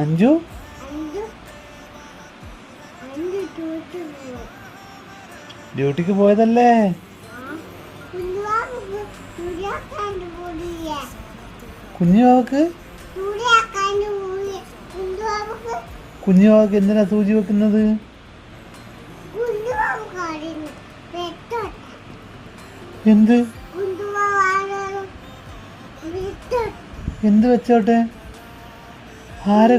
അഞ്ചു ഡ്യൂട്ടിക്ക് പോയതല്ലേ? കുഞ്ഞുവാവക്ക് കുഞ്ഞുവാവക്ക് എന്തിനാ സൂചി വെക്കുന്നത്? എന്ത് എന്ത് വെച്ചോട്ടെ? ആരെ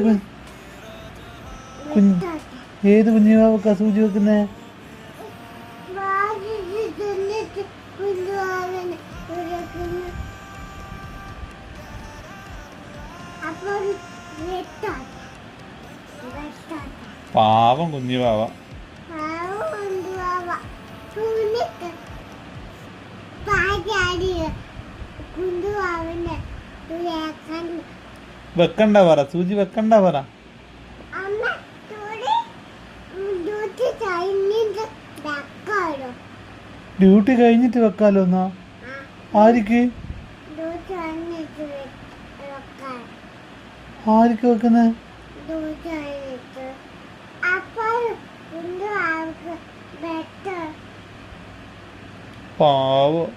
ഏത് കുഞ്ഞുവാവക്കാ സൂചി വെക്കുന്നേ? പാവം കുഞ്ഞുവാവ. വെക്കണ്ട പറ, സൂചി വെക്കണ്ട പറ. ഡ്യൂട്ടി കഴിഞ്ഞിട്ട് വെക്കാലോ എന്നാ. ആർക്ക് ആർക്ക് വെക്കുന്നേ? പാവം.